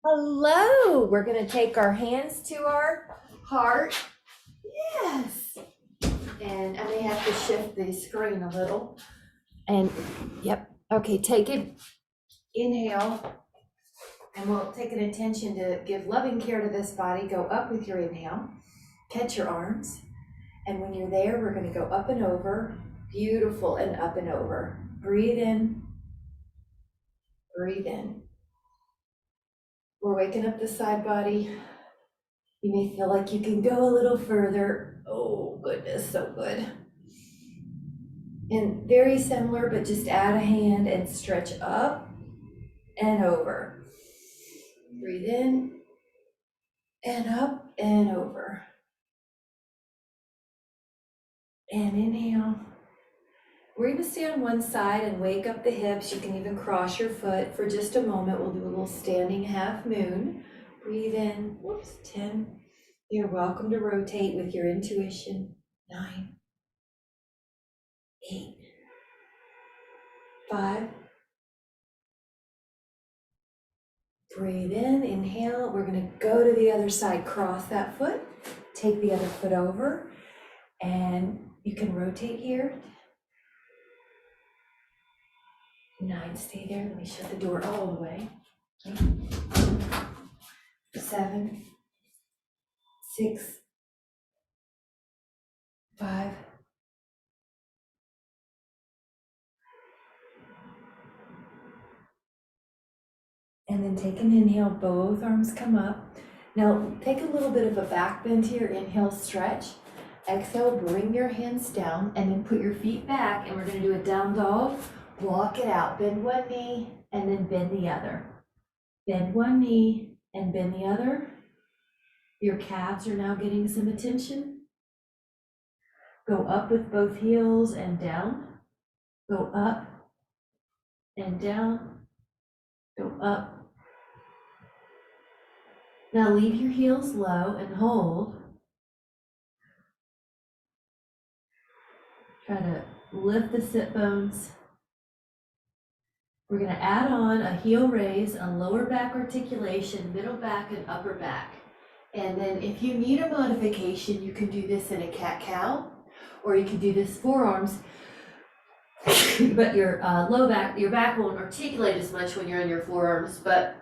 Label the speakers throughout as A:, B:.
A: Hello. We're going to take our hands to our heart. Yes. And I may have to shift the screen a little. And yep. Okay, take it. Inhale. And we'll take an intention to give loving care to this body. Go up with your inhale. Catch your arms. And when you're there, we're going to go up and over. Beautiful, and up and over. Breathe in. Breathe in. We're waking up the side body. You may feel like you can go a little further. Oh, goodness, so good. And very similar, but just add a hand and stretch up and over. Breathe in and up and over. And inhale. We're going to stay on one side and wake up the hips. You can even cross your foot for just a moment. We'll do a little standing half moon. Breathe in. Whoops, 10. You're welcome to rotate with your intuition. 9, 8, 5. Breathe in, inhale. We're going to go to the other side. Cross that foot. Take the other foot over. And you can rotate here. 9, stay there. Let me shut the door all the way. 7, 6, 5, 'and then take an inhale, both arms come up. Now take a little bit of a back bend here. Inhale, stretch. Exhale, bring your hands down and then put your feet back, and we're going to do a down dog. Walk it out. Bend one knee and then bend the other. Bend one knee and bend the other. Your calves are now getting some attention. Go up with both heels and down. Go up and down. Go up. Now leave your heels low and hold. Try to lift the sit bones. We're going to add on a heel raise, a lower back articulation, middle back, and upper back. And then if you need a modification, you can do this in a cat-cow, or you can do this forearms, but your low back, your back won't articulate as much when you're in your forearms. But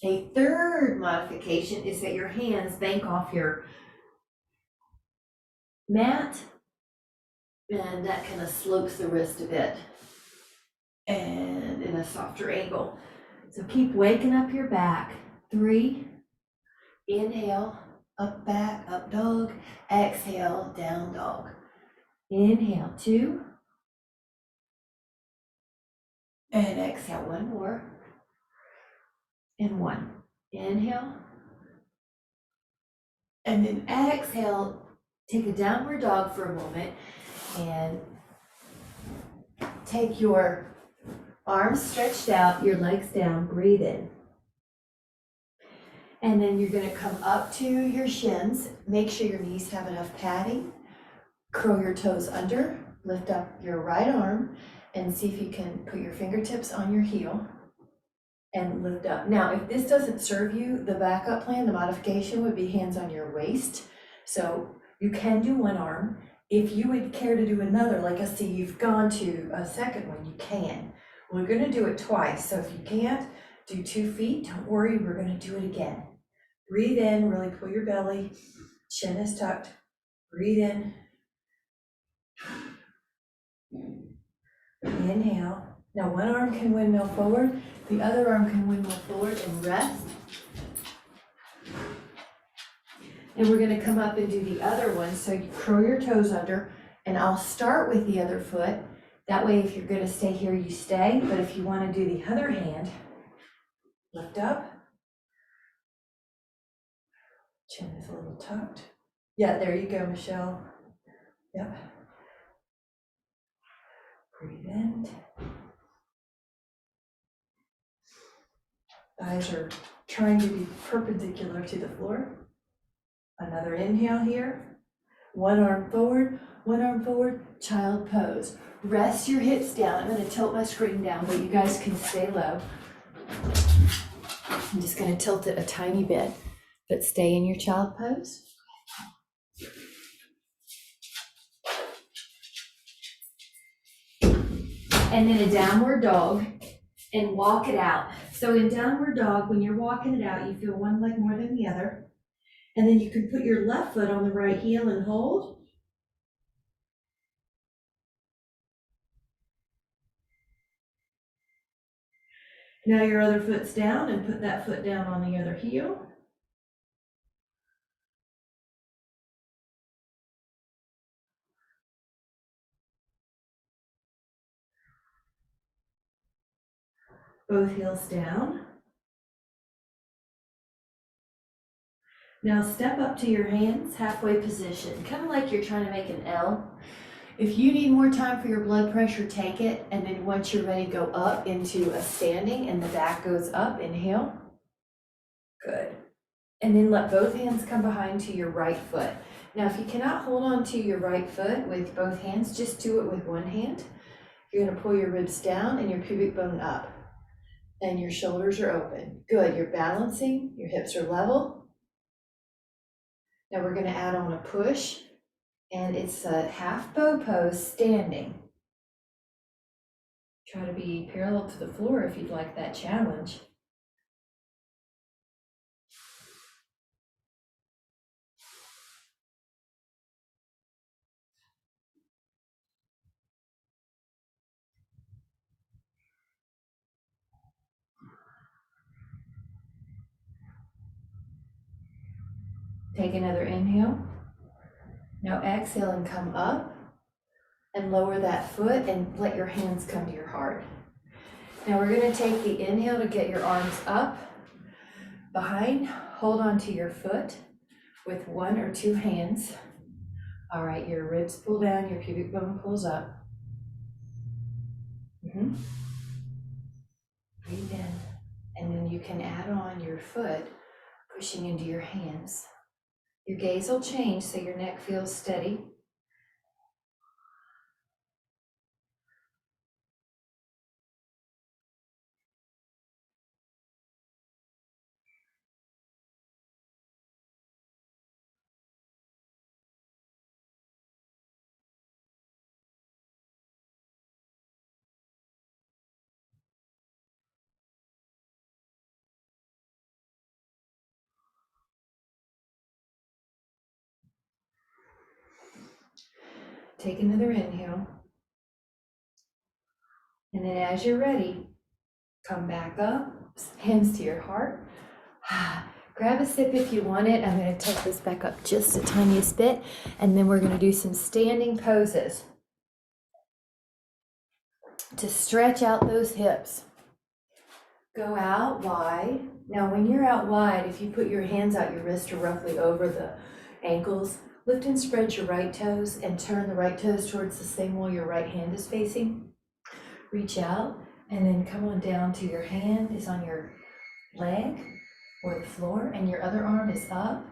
A: a third modification is that your hands bank off your mat, and that kind of slopes the wrist a bit and in a softer angle. So keep waking up your back. 3, inhale, up back, up dog. Exhale, down dog. Inhale, 2. And exhale, 1 more. And 1. Inhale. And then exhale, take a downward dog for a moment and take your arms stretched out, your legs down, breathe in. And then you're going to come up to your shins. Make sure your knees have enough padding. Curl your toes under, lift up your right arm, and see if you can put your fingertips on your heel and lift up. Now, if this doesn't serve you, the backup plan, the modification would be hands on your waist. So you can do one arm. If you would care to do another, like I see you've gone to a second one, you can. We're going to do it twice. So if you can't do 2 feet, don't worry, we're going to do it again. Breathe in, really pull your belly, chin is tucked. Breathe in. Inhale. Now one arm can windmill forward, the other arm can windmill forward and rest. And we're going to come up and do the other one. So you curl your toes under, and I'll start with the other foot. That way, if you're going to stay here, you stay. But if you want to do the other hand, lift up. Chin is a little tucked. Yeah, there you go, Michelle. Yep. Breathe in. Eyes are trying to be perpendicular to the floor. Another inhale here. One arm forward, child pose. Rest your hips down. I'm going to tilt my screen down, but you guys can stay low. I'm just going to tilt it a tiny bit, but stay in your child pose. And then a downward dog, and walk it out. So in downward dog, when you're walking it out, you feel one leg more than the other. And then you can put your left foot on the right heel and hold. Now your other foot's down, and put that foot down on the other heel. Both heels down. Now step up to your hands, halfway position, kind of like you're trying to make an L. If you need more time for your blood pressure, take it. And then once you're ready, go up into a standing, and the back goes up. Inhale. Good. And then let both hands come behind to your right foot. Now, if you cannot hold on to your right foot with both hands, just do it with one hand. You're going to pull your ribs down and your pubic bone up, and your shoulders are open. Good. You're balancing. Your hips are level. Now we're going to add on a push, and it's a half bow pose standing. Try to be parallel to the floor if you'd like that challenge. Take another inhale. Now exhale and come up and lower that foot and let your hands come to your heart. Now we're going to take the inhale to get your arms up, behind, hold on to your foot with one or two hands. All right, your ribs pull down, your pubic bone pulls up. Breathe in, and then you can add on your foot, pushing into your hands. Your gaze will change so your neck feels steady. Take another inhale. And then as you're ready, come back up, hands to your heart. Grab a sip if you want it. I'm going to take this back up just the tiniest bit, and then we're going to do some standing poses to stretch out those hips. Go out wide. Now when you're out wide, if you put your hands out, your wrists are roughly over the ankles. Lift and spread your right toes and turn the right toes towards the same wall your right hand is facing. Reach out and then come on down to your hand is on your leg or the floor, and your other arm is up.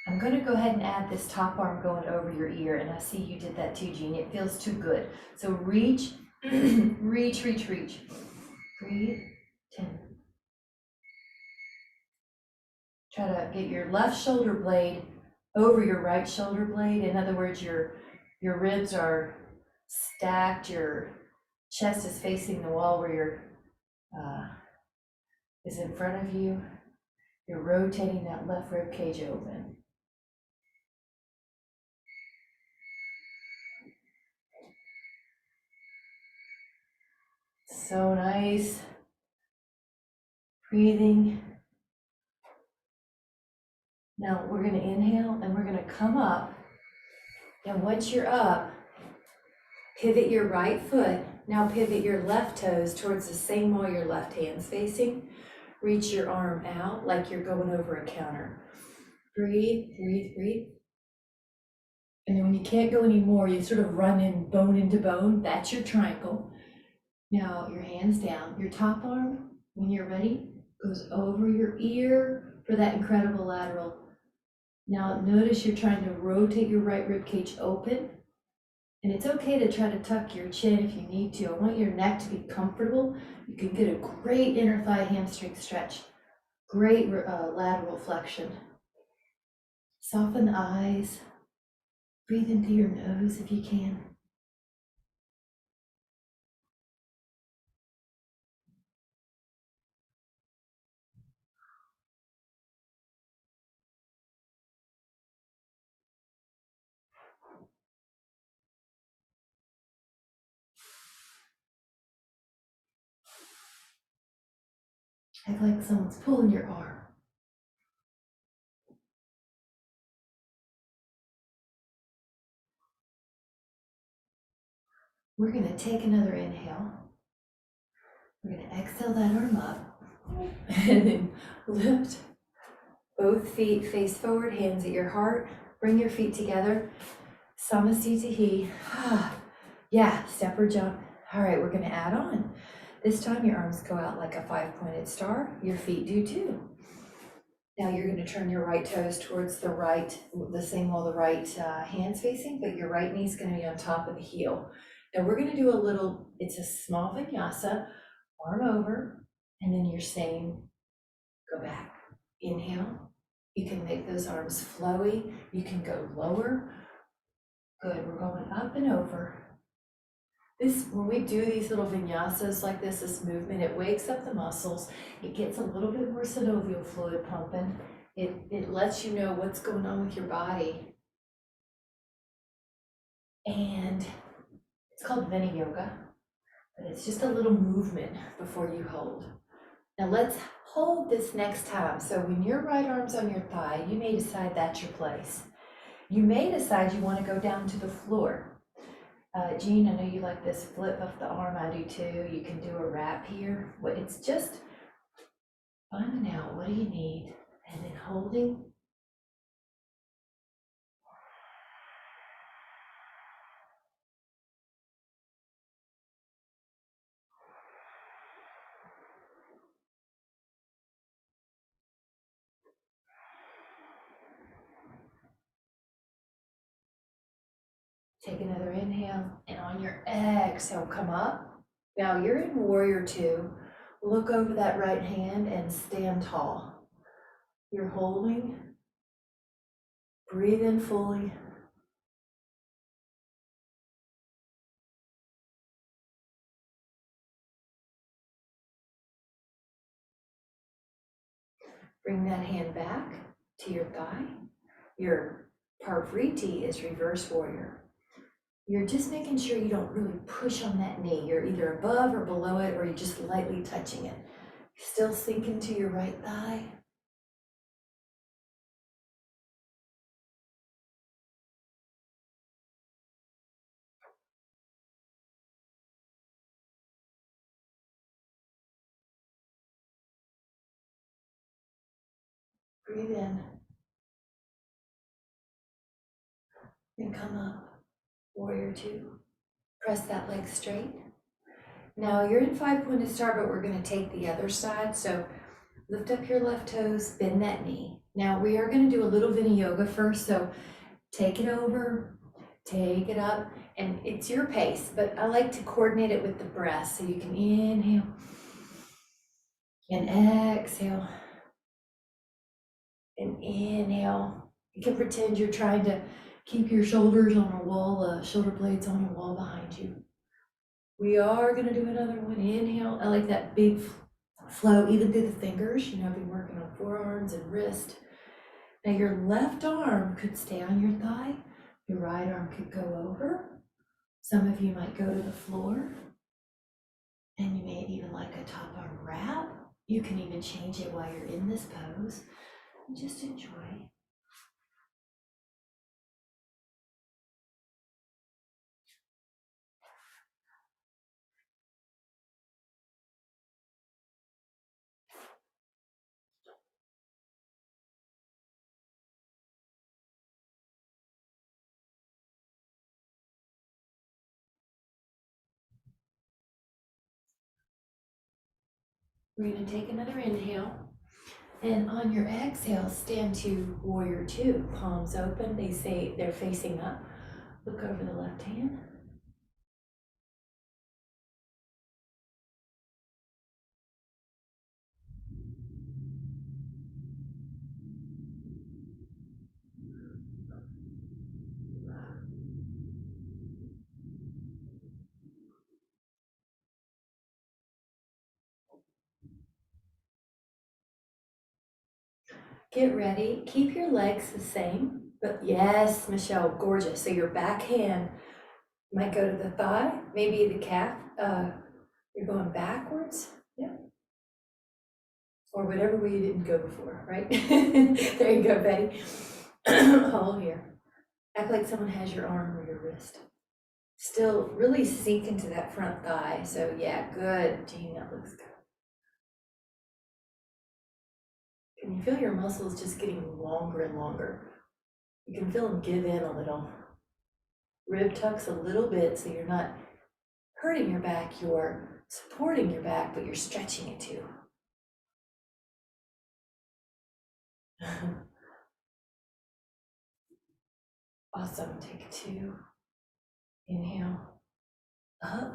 A: I'm going to go ahead and add this top arm going over your ear, and I see you did that too, Jean. It feels too good. So reach, reach, reach, reach. Breathe. 10. Try to get your left shoulder blade over your right shoulder blade. In other words, your ribs are stacked, your chest is facing the wall where your is in front of you. You're rotating that left rib cage open. So nice. Breathing. Now we're going to inhale and we're going to come up. And once you're up, pivot your right foot. Now pivot your left toes towards the same wall your left hand's facing. Reach your arm out like you're going over a counter. Breathe, breathe, breathe. And then when you can't go anymore, you sort of run in bone into bone. That's your triangle. Now your hands down. Your top arm, when you're ready, goes over your ear for that incredible lateral. Now notice you're trying to rotate your right rib cage open. And it's okay to try to tuck your chin if you need to. I want your neck to be comfortable. You can get a great inner thigh hamstring stretch. Great lateral flexion. Soften the eyes. Breathe into your nose if you can. Act like someone's pulling your arm. We're going to take another inhale. We're going to exhale that arm up. And then lift both feet face forward, hands at your heart. Bring your feet together. Samasthiti. Yeah, step or jump. All right, we're going to add on. This time your arms go out like a 5-pointed star. Your feet do too. Now you're going to turn your right toes towards the right, the same while the right hand's facing, but your right knee's going to be on top of the heel. Now we're going to do a little, it's a small vinyasa, arm over, and then you're saying, go back. Inhale. You can make those arms flowy. You can go lower. Good, we're going up and over. This, when we do these little vinyasas like this movement, it wakes up the muscles. It gets a little bit more synovial fluid pumping. It lets you know what's going on with your body. And it's called Vini Yoga, but it's just a little movement before you hold. Now let's hold this next time. So when your right arm's on your thigh, you may decide that's your place. You may decide you want to go down to the floor. Jean, I know you like this flip of the arm, I do too. You can do a wrap here. It's just finding out what do you need and then holding. Take another inhale, and on your exhale, come up. Now you're in warrior two. Look over that right hand and stand tall. You're holding. Breathe in fully. Bring that hand back to your thigh. Your Parvriti is reverse warrior. You're just making sure you don't really push on that knee. You're either above or below it, or you're just lightly touching it. Still sink into your right thigh. Breathe in. And come up. Warrior two. Press that leg straight. Now you're in 5-pointed star, but we're going to take the other side. So lift up your left toes, bend that knee. Now we are going to do a little Vini Yoga first. So take it over, take it up, and it's your pace, but I like to coordinate it with the breath. So you can inhale and exhale and inhale. You can pretend you're trying to keep your shoulders on a wall, shoulder blades on a wall behind you. We are going to do another one. Inhale. I like that big flow, even through the fingers. You know, I've been working on forearms and wrist. Now your left arm could stay on your thigh. Your right arm could go over. Some of you might go to the floor. And you may even like a top arm wrap. You can even change it while you're in this pose. And just enjoy. We're going to take another inhale. And on your exhale, stand to warrior two. Palms open. They say they're facing up. Look over the left hand. Get ready. Keep your legs the same. But yes, Michelle, gorgeous. So your back hand might go to the thigh, maybe the calf. You're going backwards. Yeah. Or whatever way you didn't go before, right? There you go, Betty. Hold here. Act like someone has your arm or your wrist. Still really sink into that front thigh. So yeah, good, Jean, that looks good. Can you feel your muscles just getting longer and longer? You can feel them give in a little. Rib tucks a little bit so you're not hurting your back, you're supporting your back, but you're stretching it too. Awesome, take 2. Inhale, up,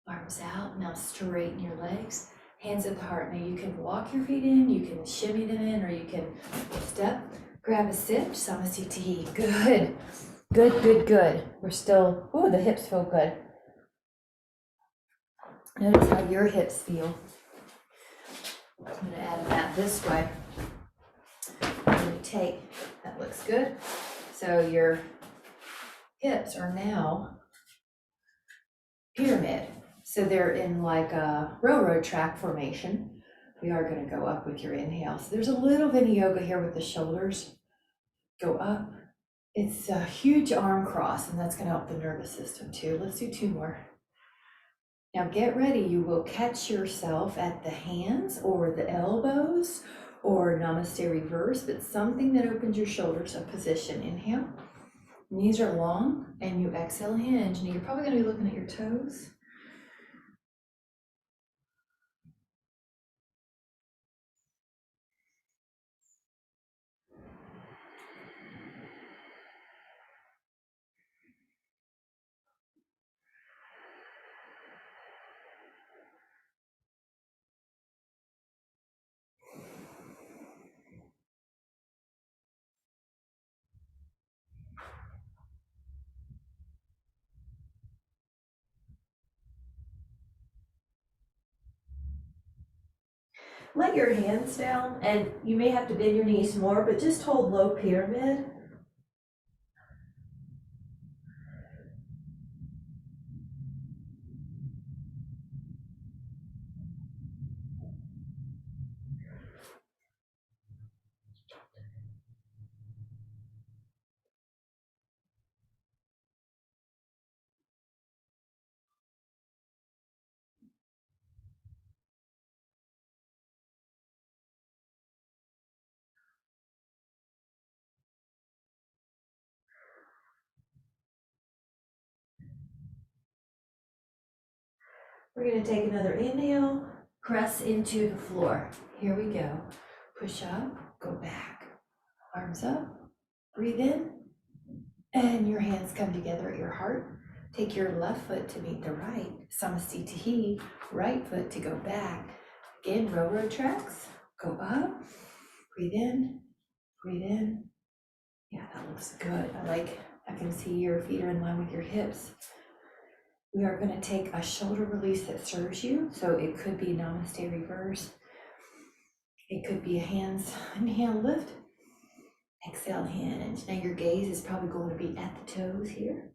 A: arms out. Now straighten your legs, hands at the heart. Now you can walk your feet in, you can shimmy them in, or you can step, grab a sit, samasthiti. Good, good, good, good. We're still, ooh, the hips feel good. Notice how your hips feel. I'm gonna add a mat this way. I'm gonna take, that looks good. So your hips are now pyramid. So they're in like a railroad track formation. We are going to go up with your inhale. So there's a little vinyasa here with the shoulders. Go up. It's a huge arm cross, and that's going to help the nervous system too. Let's do 2 more. Now get ready. You will catch yourself at the hands or the elbows or namaste reverse, but something that opens your shoulders, a position. Inhale. Knees are long, and you exhale, hinge. Now you're probably going to be looking at your toes. Let your hands down, and you may have to bend your knees more, but just hold low pyramid. We're going to take another inhale, press into the floor. Here we go. Push up, go back, arms up, breathe in, and your hands come together at your heart. Take your left foot to meet the right, samasthiti, right foot to go back. Again, railroad tracks, go up, breathe in, breathe in. Yeah, that looks good. I can see your feet are in line with your hips. We are going to take a shoulder release that serves you. So it could be namaste reverse. It could be a hands, inhale, lift, exhale, hinge. Now your gaze is probably going to be at the toes here.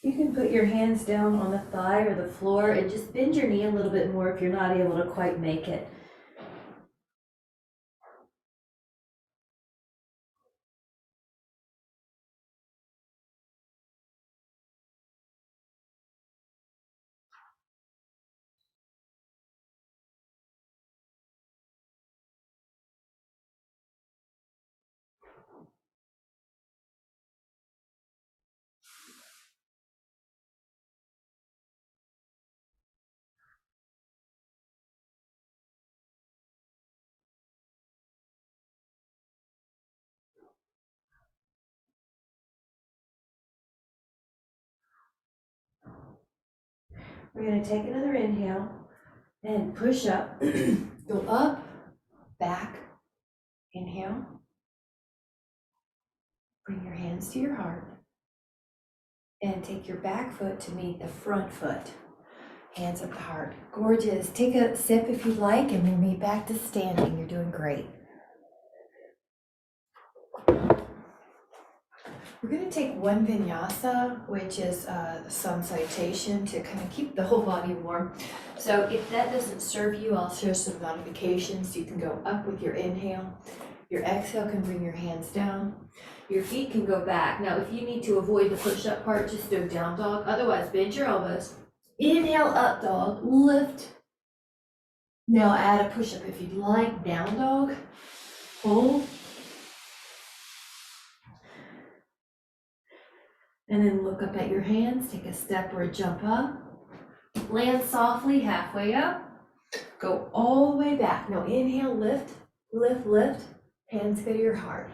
A: You can put your hands down on the thigh or the floor and just bend your knee a little bit more if you're not able to quite make it. We're gonna take another inhale and push up. Go up, back, inhale. Bring your hands to your heart and take your back foot to meet the front foot. Hands at the heart. Gorgeous. Take a sip if you'd like and then meet back to standing. You're doing great. We're going to take one vinyasa, which is sun salutation, to kind of keep the whole body warm. So if that doesn't serve you, I'll share some modifications. You can go up with your inhale. Your exhale can bring your hands down. Your feet can go back. Now, if you need to avoid the push-up part, just do down dog. Otherwise, bend your elbows. Inhale, up dog, lift. Now add a push-up if you'd like. Down dog, hold. And then look up at your hands, take a step or a jump up. Land softly, halfway up. Go all the way back. Now inhale, lift, lift, lift. Hands go to your heart.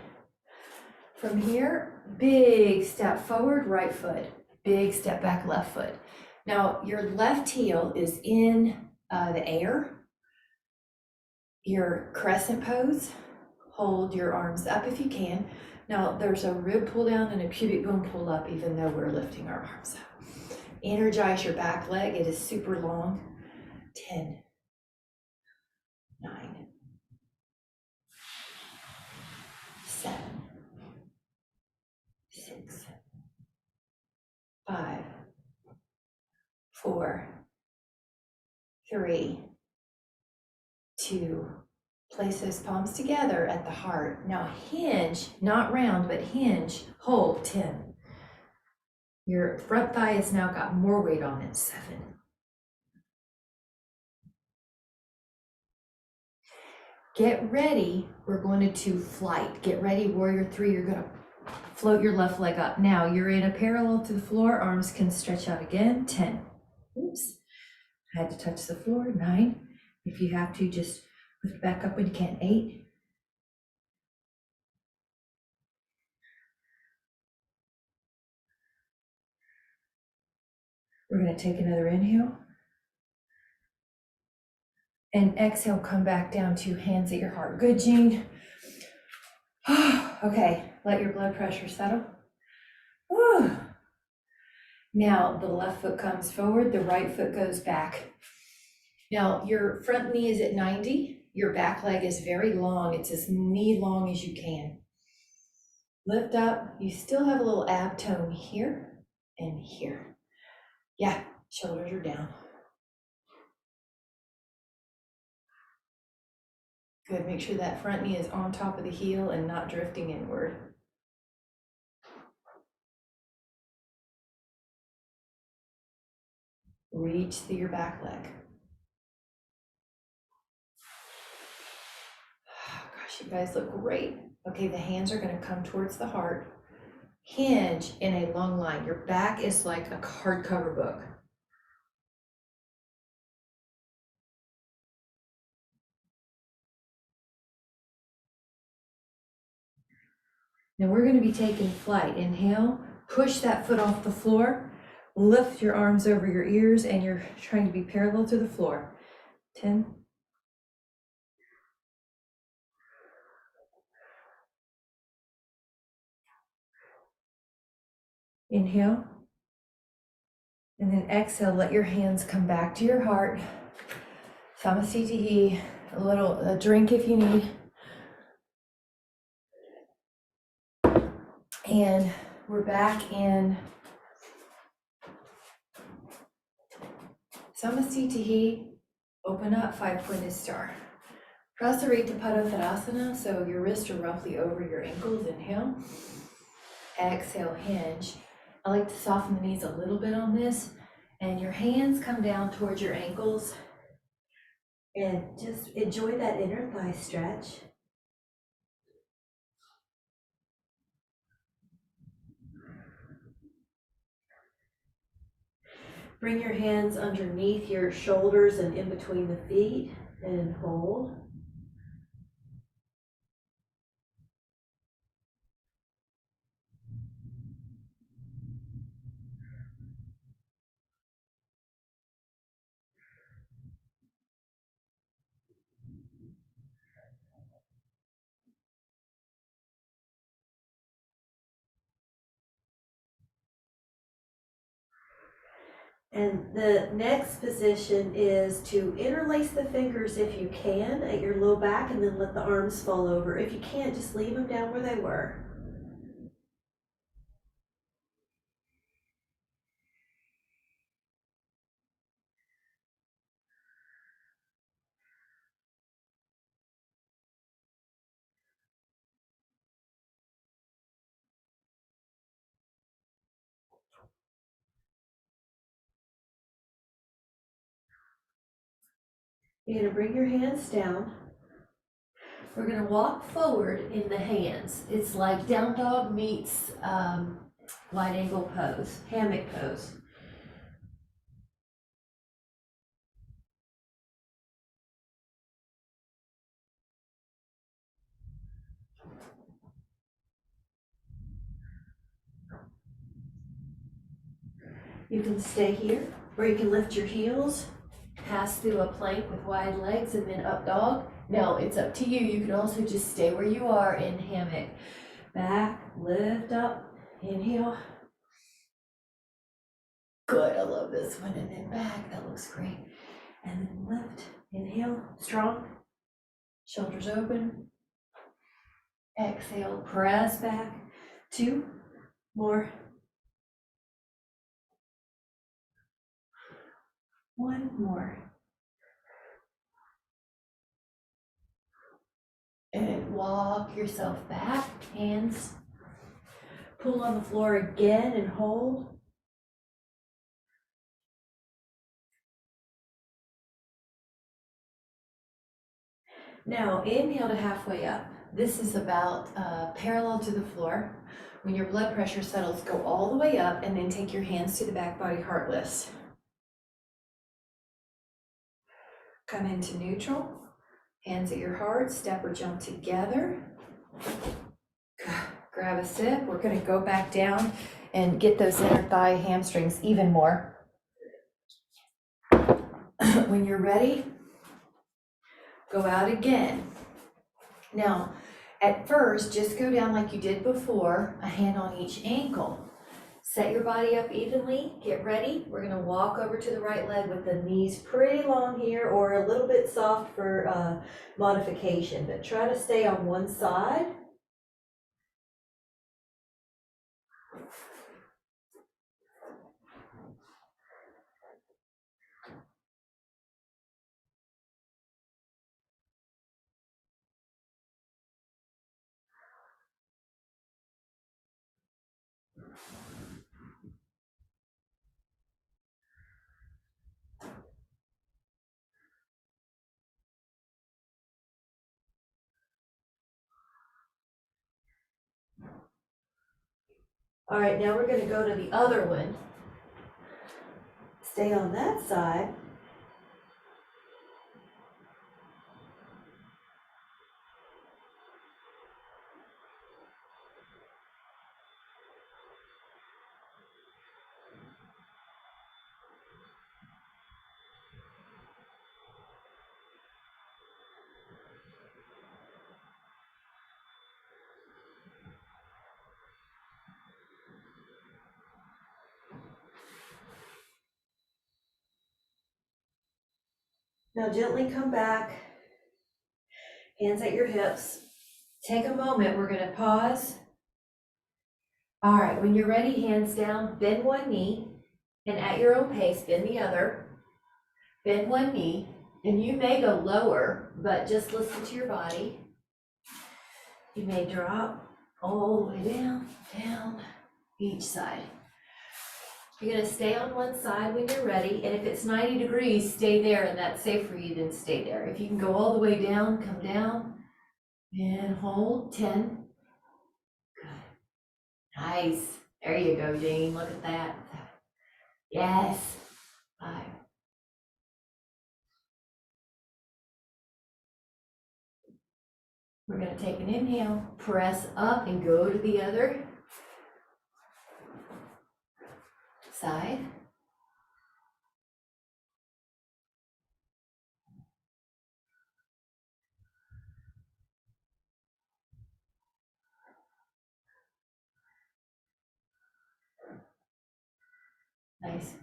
A: From here, big step forward, right foot. Big step back, left foot. Now your left heel is in the air. Your crescent pose. Hold your arms up if you can. Now there's a rib pull down and a pubic bone pull up even though we're lifting our arms up. Energize your back leg. It is super long. 10, 9, 7, 6, 5, 4, 3, 2. Place those palms together at the heart. Now hinge, not round, but hinge, hold, 10. Your front thigh has now got more weight on it, 7. Get ready, we're going to flight. Get ready, warrior 3, you're gonna float your left leg up. Now you're in a parallel to the floor, arms can stretch out again, 10. Oops, I had to touch the floor, 9. If you have to, just lift back up when you can, 8. We're gonna take another inhale. And exhale, come back down to hands at your heart. Good, Jean. Okay, let your blood pressure settle. Whew. Now the left foot comes forward, the right foot goes back. Now your front knee is at 90. Your back leg is very long. It's as knee long as you can. Lift up. You still have a little ab tone here and here. Yeah, shoulders are down. Good, make sure that front knee is on top of the heel and not drifting inward. Reach through your back leg. Oh, gosh, you guys look great. Okay, the hands are gonna come towards the heart. Hinge in a long line. Your back is like a hardcover book. Now we're going to be taking flight. Inhale, push that foot off the floor, lift your arms over your ears, and you're trying to be parallel to the floor. 10. Inhale. And then exhale, let your hands come back to your heart. Samasthiti, a drink if you need. And we're back in Samasthiti. Open up, 5-pointed star. Prasarita Padottanasana, so your wrists are roughly over your ankles. Inhale. Exhale, hinge. I like to soften the knees a little bit on this, and your hands come down towards your ankles, and just enjoy that inner thigh stretch. Bring your hands underneath your shoulders and in between the feet, and hold.
B: And the next position is to interlace the fingers if you can at your low back and then let the arms fall over. If you can't, just leave them down where they were. You're going to bring your hands down. We're going to walk forward in the hands. It's like down dog meets wide angle pose, hammock pose. You can stay here, or you can lift your heels, pass through a plank with wide legs, and then up dog. Now, it's up to you. You can also just stay where you are in hammock. Back, lift up, inhale. Good, I love this one. And then back, that looks great. And then lift, inhale, strong. Shoulders open. Exhale, press back. 2 more. 1 more. And walk yourself back, hands. Pull on the floor again and hold. Now inhale to halfway up. This is about parallel to the floor. When your blood pressure settles, go all the way up and then take your hands to the back body, heartless. Come into neutral. Hands at your heart, step or jump together. Grab a sip. We're going to go back down and get those inner thigh hamstrings even more. When you're ready, go out again. Now, at first, just go down like you did before, a hand on each ankle. Set your body up evenly, get ready. We're gonna walk over to the right leg with the knees pretty long here or a little bit soft for modification, but try to stay on one side. All right, now we're gonna go to the other one. Stay on that side. Now gently come back, hands at your hips. Take a moment, we're gonna pause. All right, when you're ready, hands down, bend one knee, and at your own pace, bend the other. Bend one knee, and you may go lower, but just listen to your body. You may drop all the way down, down, each side. You're gonna stay on one side when you're ready, and if it's 90 degrees, stay there, and that's safe for you, then stay there. If you can go all the way down, come down, and hold, 10. Good. Nice. There you go, Jane, look at that. Yes. 5. We're gonna take an inhale, press up and go to the other side. Nice.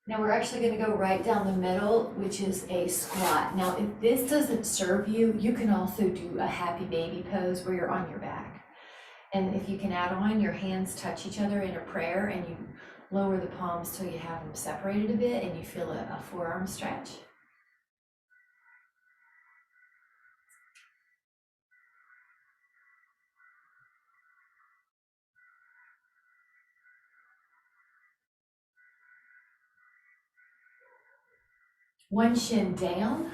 A: Now we're actually gonna go right down the middle, which is a squat. Now, if this doesn't serve you, you can also do a happy baby pose where you're on your back. And if you can add on, your hands touch each other in a prayer and you lower the palms till you have them separated a bit and you feel a forearm stretch. One shin down,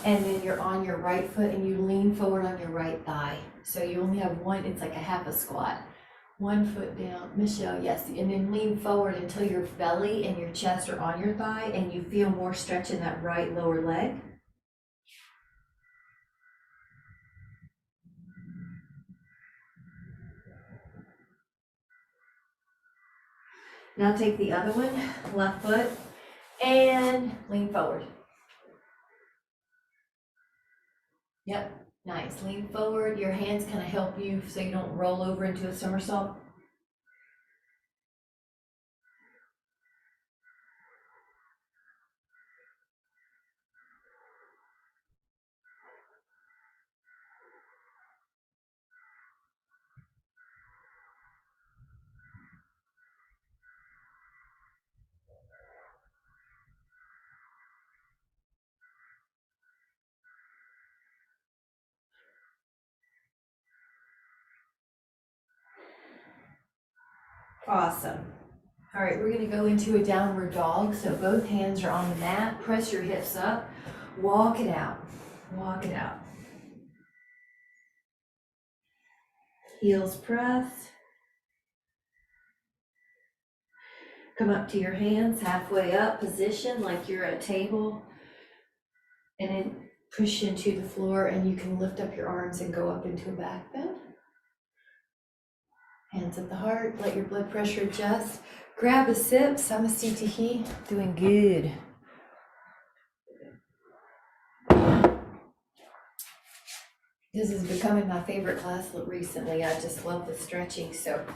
A: and then you're on your right foot and you lean forward on your right thigh. So you only have one, it's like a half a squat. One foot down, Michelle, yes, and then lean forward until your belly and your chest are on your thigh and you feel more stretch in that right lower leg. Now take the other one, left foot, and lean forward. Yep, nice, lean forward, your hands kind of help you so you don't roll over into a somersault. Awesome. All right, we're gonna go into a downward dog. So both hands are on the mat, press your hips up, walk it out, walk it out. Heels pressed. Come up to your hands, halfway up, position like you're at a table. And then push into the floor and you can lift up your arms and go up into a back bend. Hands at the heart, let your blood pressure adjust. Grab a sip, samasthiti, doing good. This is becoming my favorite class recently. I just love the stretching. So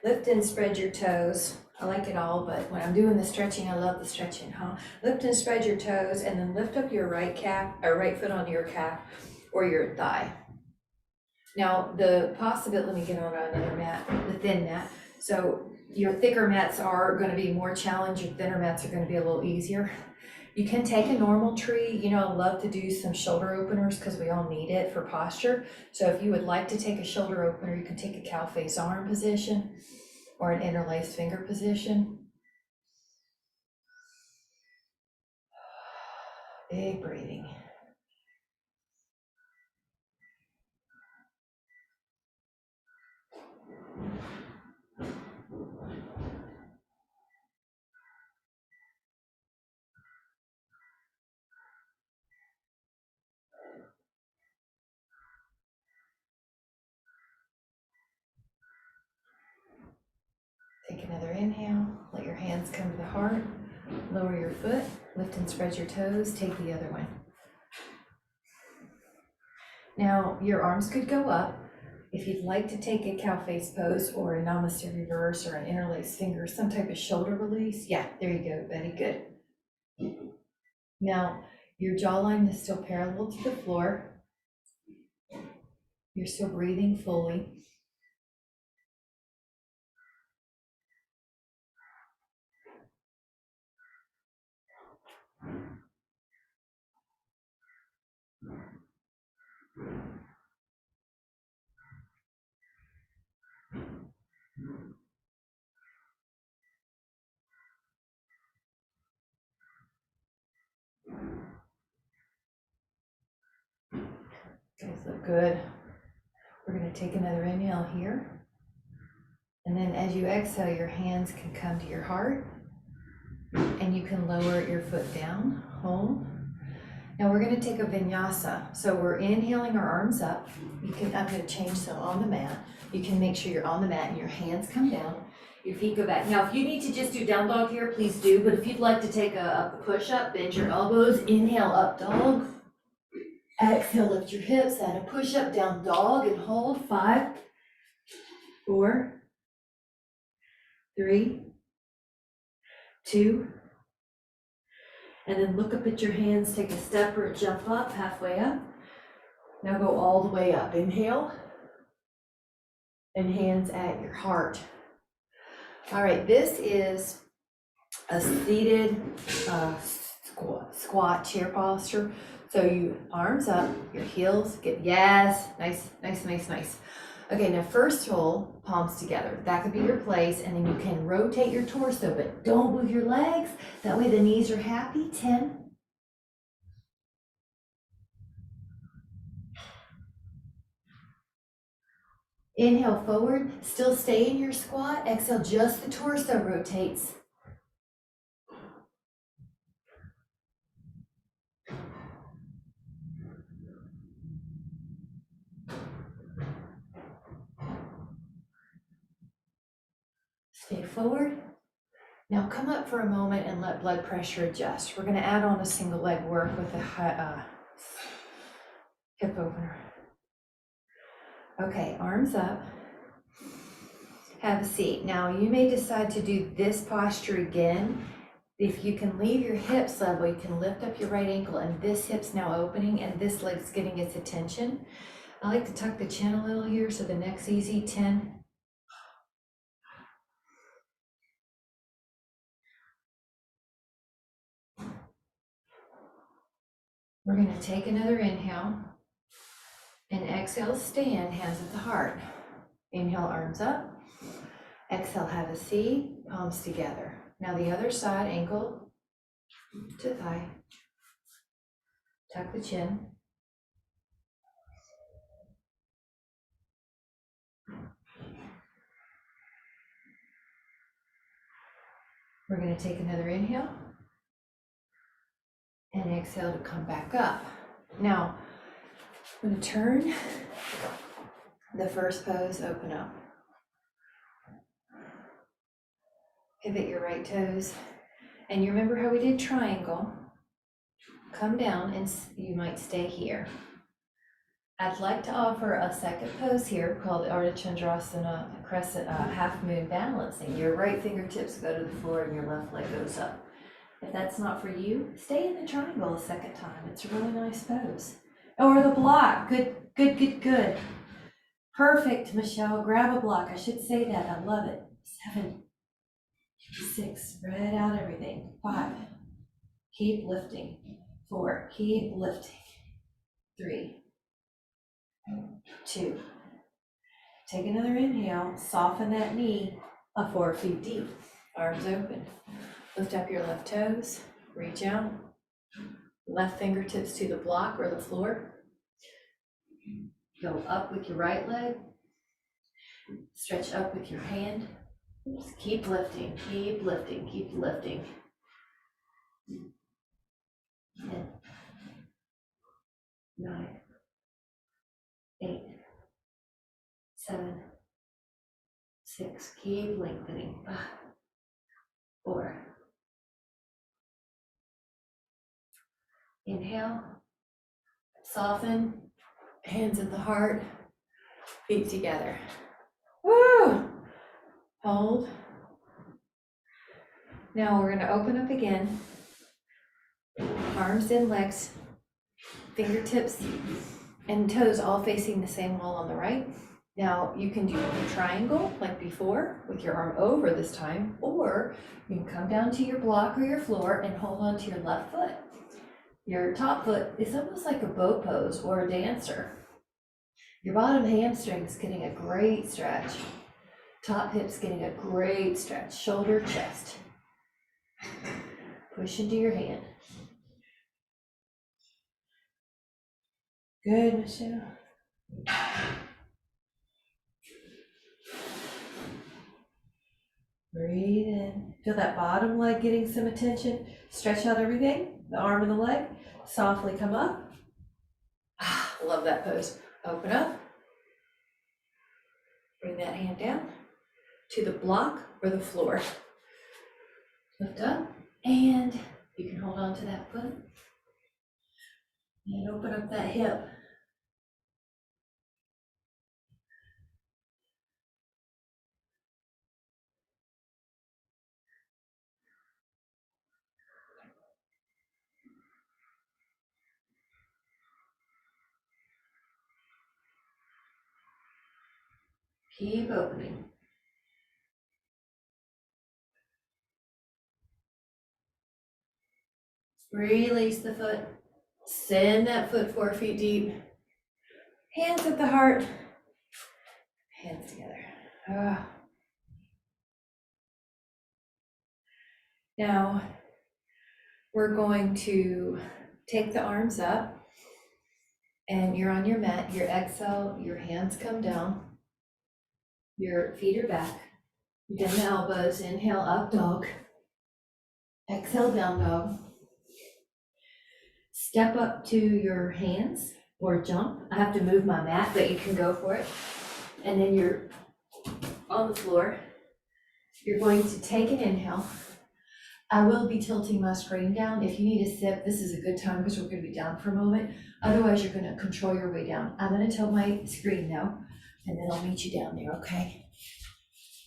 A: lift and spread your toes. I like it all, but when I'm doing the stretching, I love the stretching, huh? Lift and spread your toes and then lift up your right calf or right foot onto your calf or your thigh. Now the possibility, let me get on another mat, the thin mat. So your thicker mats are going to be more challenging, your thinner mats are going to be a little easier. You can take a normal tree. You know, I love to do some shoulder openers because we all need it for posture. So if you would like to take a shoulder opener, you can take a cow face arm position or an interlaced finger position. Big breathing. Take another inhale, let your hands come to the heart, lower your foot, lift and spread your toes, take the other one. Now your arms could go up. If you'd like to take a cow face pose or a namaste reverse or an interlaced finger, some type of shoulder release, yeah, there you go, Betty, good. Now your jawline is still parallel to the floor. You're still breathing fully. Guys look good. We're going to take another inhale here. And then as you exhale, your hands can come to your heart and you can lower your foot down, hold. Now we're going to take a vinyasa. So we're inhaling our arms up. I'm going to change so on the mat. You can make sure you're on the mat and your hands come down. Your feet go back. Now if you need to just do down dog here, please do. But if you'd like to take a push up, bend your elbows, inhale up dog. Exhale, lift your hips, add a push up, down dog and hold. 5, 4, 3, 2,
B: And then look up at your hands, take a step or a jump up, halfway up. Now go all the way up. Inhale. And hands at your heart. All right, this is a seated squat chair posture. So you arms up, your heels get, yes, nice. Okay, now first roll palms together. That could be your place, and then you can rotate your torso, but don't move your legs. That way the knees are happy. 10. Inhale forward, still stay in your squat. Exhale, just the torso rotates. Stay forward. Now come up for a moment and let blood pressure adjust. We're going to add on a single leg work with a hip opener. Okay, arms up. Have a seat. Now you may decide to do this posture again. If you can leave your hips level, you can lift up your right ankle, and this hip's now opening and this leg's getting its attention. I like to tuck the chin a little here so the neck's easy. 10. We're going to take another inhale and exhale, stand, hands at the heart. Inhale, arms up. Exhale, have a seat, palms together. Now the other side, ankle to thigh. Tuck the chin. We're going to take another inhale and exhale to come back up. Now, I'm going to turn the first pose, open up. Pivot your right toes. And you remember how we did triangle? Come down and you might stay here. I'd like to offer a second pose here called Ardha Chandrasana, crescent, half moon balancing. Your right fingertips go to the floor and your left leg goes up. If that's not for you, stay in the triangle a second time. It's a really nice pose. Or the block. Good. Perfect, Michelle. Grab a block. I should say that. I love it. 7, 6. Spread out everything. 5. Keep lifting. 4. Keep lifting. 3, 2. Take another inhale. Soften that knee. 4 feet deep. Arms open. Lift up your left toes. Reach out. Left fingertips to the block or the floor. Go up with your right leg. Stretch up with your hand. Just keep lifting, keep lifting, keep lifting. 10, 9, 8, 7, 6. Keep lengthening. 5, 4. Inhale. Soften. Hands at the heart. Feet together. Woo! Hold. Now we're going to open up again. Arms and legs. Fingertips and toes all facing the same wall on the right. Now you can do a triangle like before with your arm over this time, or you can come down to your block or your floor and hold on to your left foot. Your top foot is almost like a bow pose or a dancer. Your bottom hamstring is getting a great stretch. Top hip's getting a great stretch. Shoulder, chest. Push into your hand. Good, Michelle. Breathe in. Feel that bottom leg getting some attention. Stretch out everything, the arm and the leg. Softly come up. Love that pose. Open up. Bring that hand down to the block or the floor. Lift up, and you can hold on to that foot. And open up that hip. Keep opening. Release the foot. Send that foot 4 feet deep. Hands at the heart. Hands together. Now, we're going to take the arms up, and you're on your mat. Your exhale, your hands come down. Your feet are back. Bend the elbows. Inhale, up dog. Exhale, down dog. Step up to your hands or jump. I have to move my mat, but you can go for it. And then you're on the floor. You're going to take an inhale. I will be tilting my screen down. If you need a sip, this is a good time because we're going to be down for a moment. Otherwise, you're going to control your way down. I'm going to tilt my screen now, and then I'll meet you down there, okay?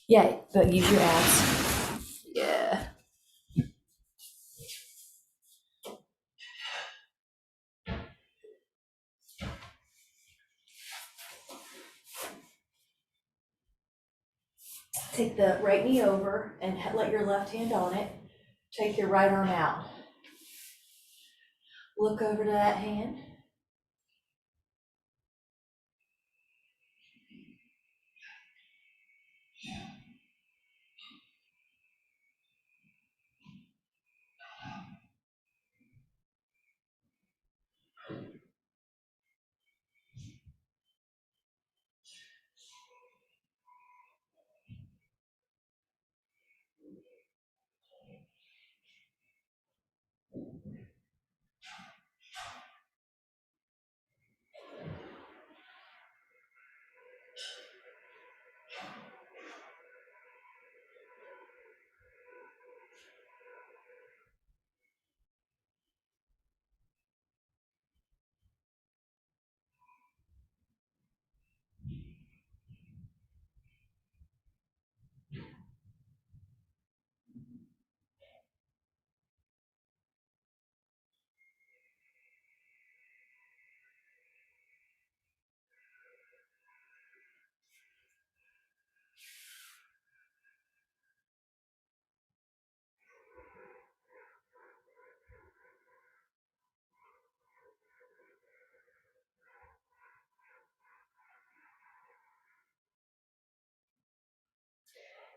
B: Yeah, but use your abs. Yeah. Take the right knee over and let your left hand on it. Take your right arm out. Look over to that hand.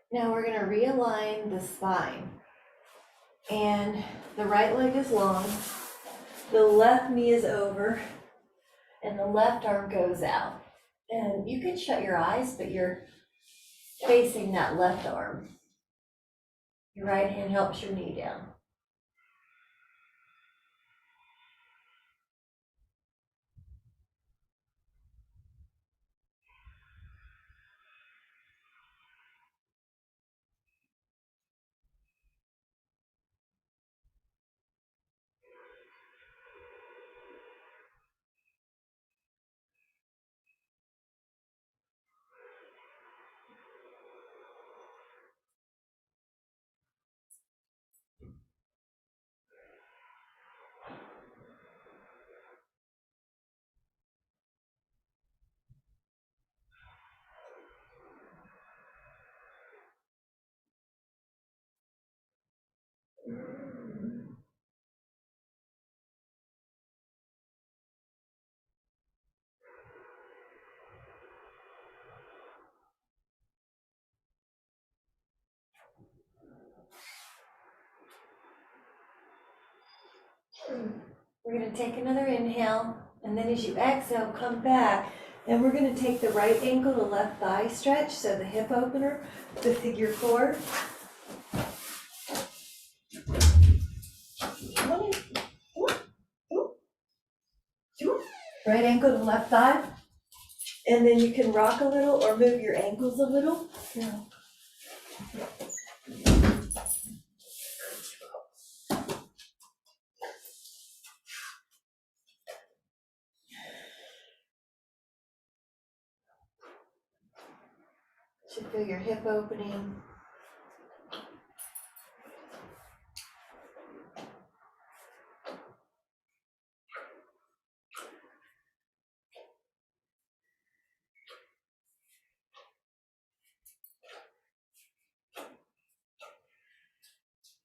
B: Now we're going to realign the spine. And the right leg is long, the left knee is over, and the left arm goes out. And you can shut your eyes, but you're facing that left arm. Your right hand helps your knee down. We're going to take another inhale, and then as you exhale, come back. And we're going to take the right ankle to left thigh stretch, so the hip opener, the figure 4. Right ankle to left thigh. And then you can rock a little or move your ankles a little. Yeah. Should feel your hip opening.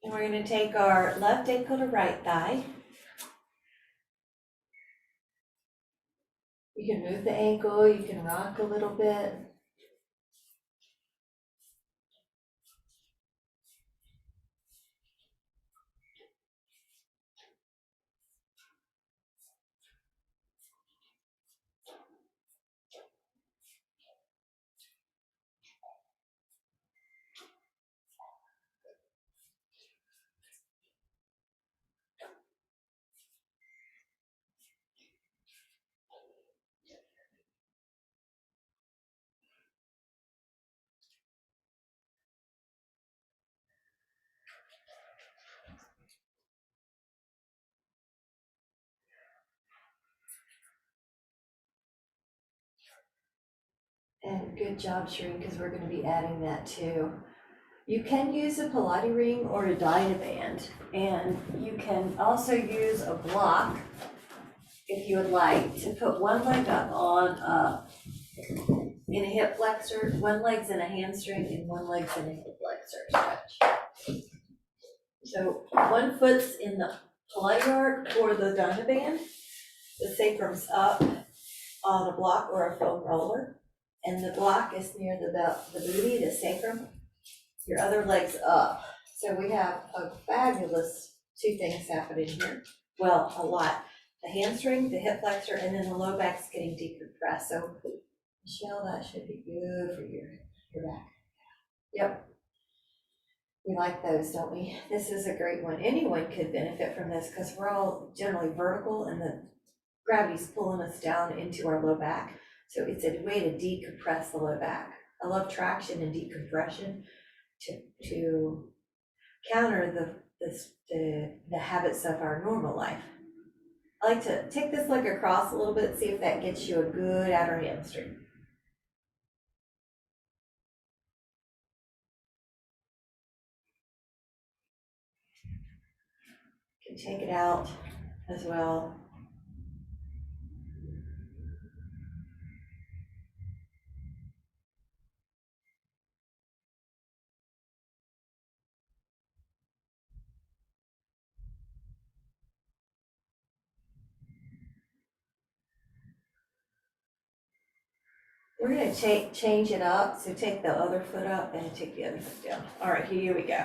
B: And we're gonna take our left ankle to right thigh. You can move the ankle, you can rock a little bit. And good job, Shereen, because we're gonna be adding that too. You can use a Pilates ring or a Dynaband, and you can also use a block if you would like to put one leg up on in a hip flexor, one leg's in a hamstring, and one leg's in a hip flexor stretch. So one foot's in the Pilates arc or the Dynaband, the sacrum's up on a block or a foam roller, and the block is near the booty, the sacrum. Your other leg's up. So we have a fabulous two things happening here. Well, a lot. The hamstring, the hip flexor, and then the low back's getting decompressed. So Michelle, that should be good for your back. Yep. We like those, don't we? This is a great one. Anyone could benefit from this because we're all generally vertical and the gravity's pulling us down into our low back. So it's a way to decompress the low back. I love traction and decompression to counter the habits of our normal life. I like to take this leg across a little bit, see if that gets you a good outer hamstring. You can take it out as well. We're gonna change it up, so take the other foot up and take the other foot down. All right, here we go.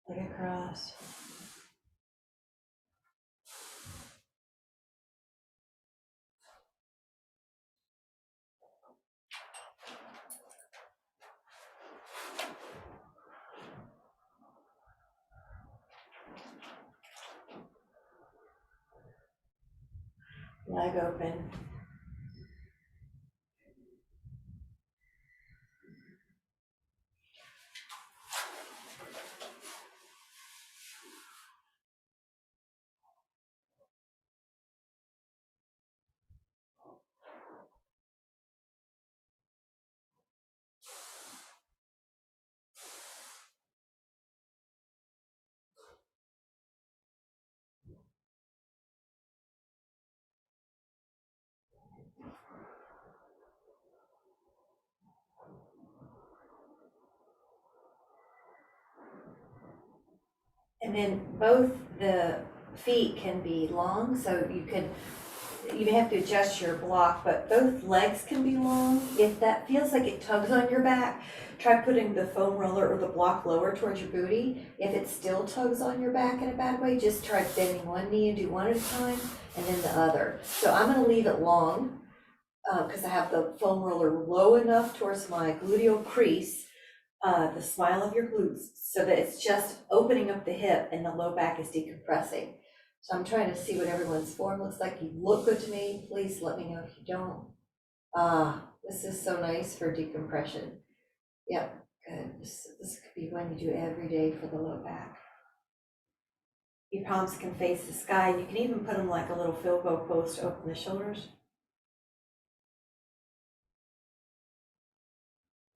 B: Leg across. Leg open. And then both the feet can be long, so you may have to adjust your block, but both legs can be long. If that feels like it tugs on your back, try putting the foam roller or the block lower towards your booty. If it still tugs on your back in a bad way, just try bending one knee and do one at a time, and then the other. So I'm gonna leave it long, because I have the foam roller low enough towards my gluteal crease, the smile of your glutes, so that it's just opening up the hip and the low back is decompressing. So I'm trying to see what everyone's form looks like. You look good to me. Please let me know if you don't. This is so nice for decompression. Yep, good. This could be one you do every day for the low back. Your palms can face the sky. You can even put them like a little filbo post to open the shoulders.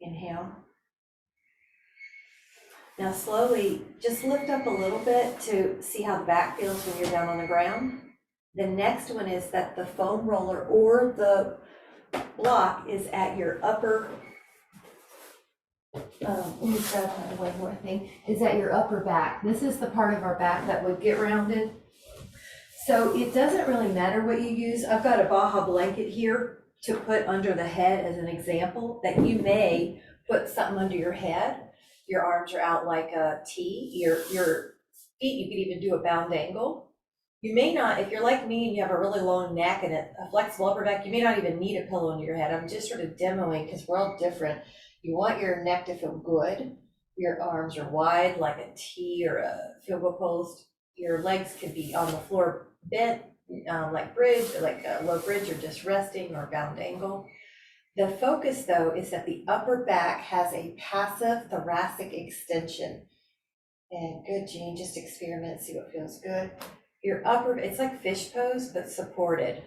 B: Inhale. Now slowly, just lift up a little bit to see how the back feels when you're down on the ground. The next one is that the foam roller or the block is at your upper, let me grab one more thing, is at your upper back. This is the part of our back that would get rounded. So it doesn't really matter what you use. I've got a Baja blanket here to put under the head as an example, that you may put something under your head. Your arms are out like a T, your feet, you could even do a bound angle. You may not, if you're like me and you have a really long neck and a flexible upper back, you may not even need a pillow under your head. I'm just sort of demoing because we're all different. You want your neck to feel good. Your arms are wide like a T or a field goal post. Your legs could be on the floor bent, like bridge, or like a low bridge, or just resting or bound angle. The focus though is that the upper back has a passive thoracic extension. And good, Jean, just experiment, see what feels good. Your upper, it's like fish pose, but supported.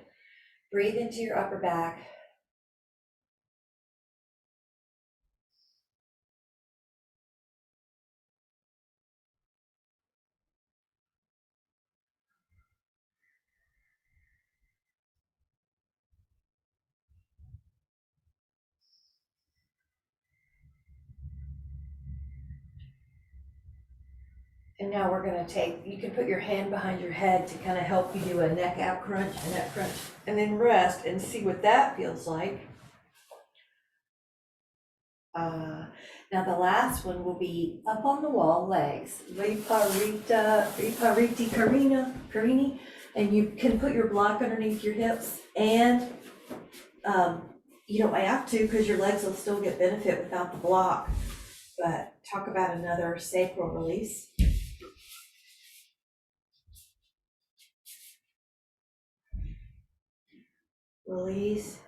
B: Breathe into your upper back. And now we're gonna take, you can put your hand behind your head to kind of help you do a neck ab crunch, a neck crunch, and then rest and see what that feels like. Now the last one will be up on the wall, legs, Viparita Carini, and you can put your block underneath your hips, and you don't have to because your legs will still get benefit without the block. But talk about another sacral release. Release,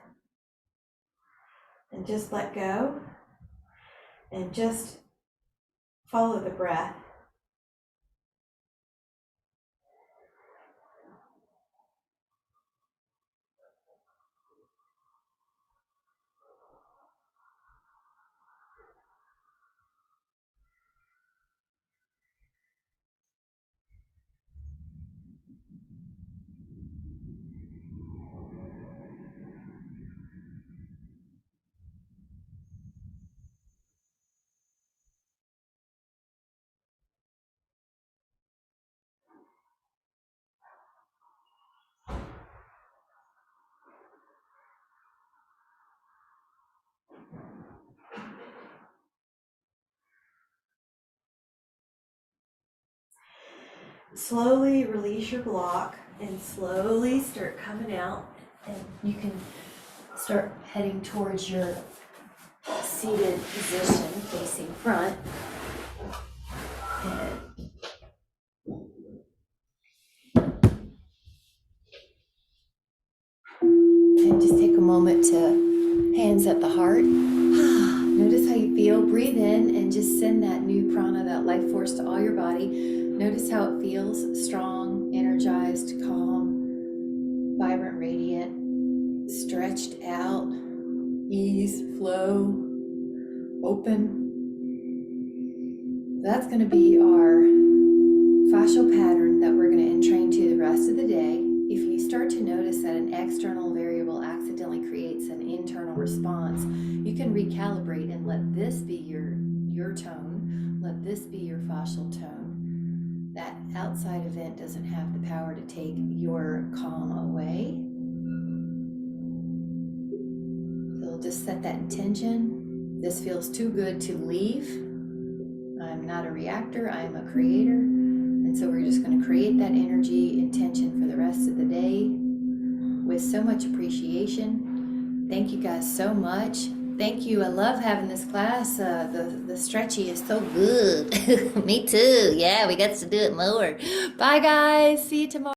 B: and just let go, and just follow the breath. Slowly release your block and slowly start coming out, and you can start heading towards your seated position facing front. And just take a moment to hands at the heart. Notice how you feel. Breathe in and just send that new prana, that life force, to all your body. Notice how it feels: strong, energized, calm, vibrant, radiant, stretched out, ease, flow, open. That's going to be our fascial pattern that we're going to entrain to the rest of the day. If you start to notice that an external variable accidentally creates an internal response, you can recalibrate and let this be your tone. Let this be your fascial tone. That outside event doesn't have the power to take your calm away. So just set that intention. This feels too good to leave. I'm not a reactor, I am a creator. And so we're just going to create that energy intention for the rest of the day with so much appreciation. Thank you guys so much. Thank you. I love having this class. The stretchy is so good. Me too. Yeah, we got to do it more. Bye guys. See you tomorrow.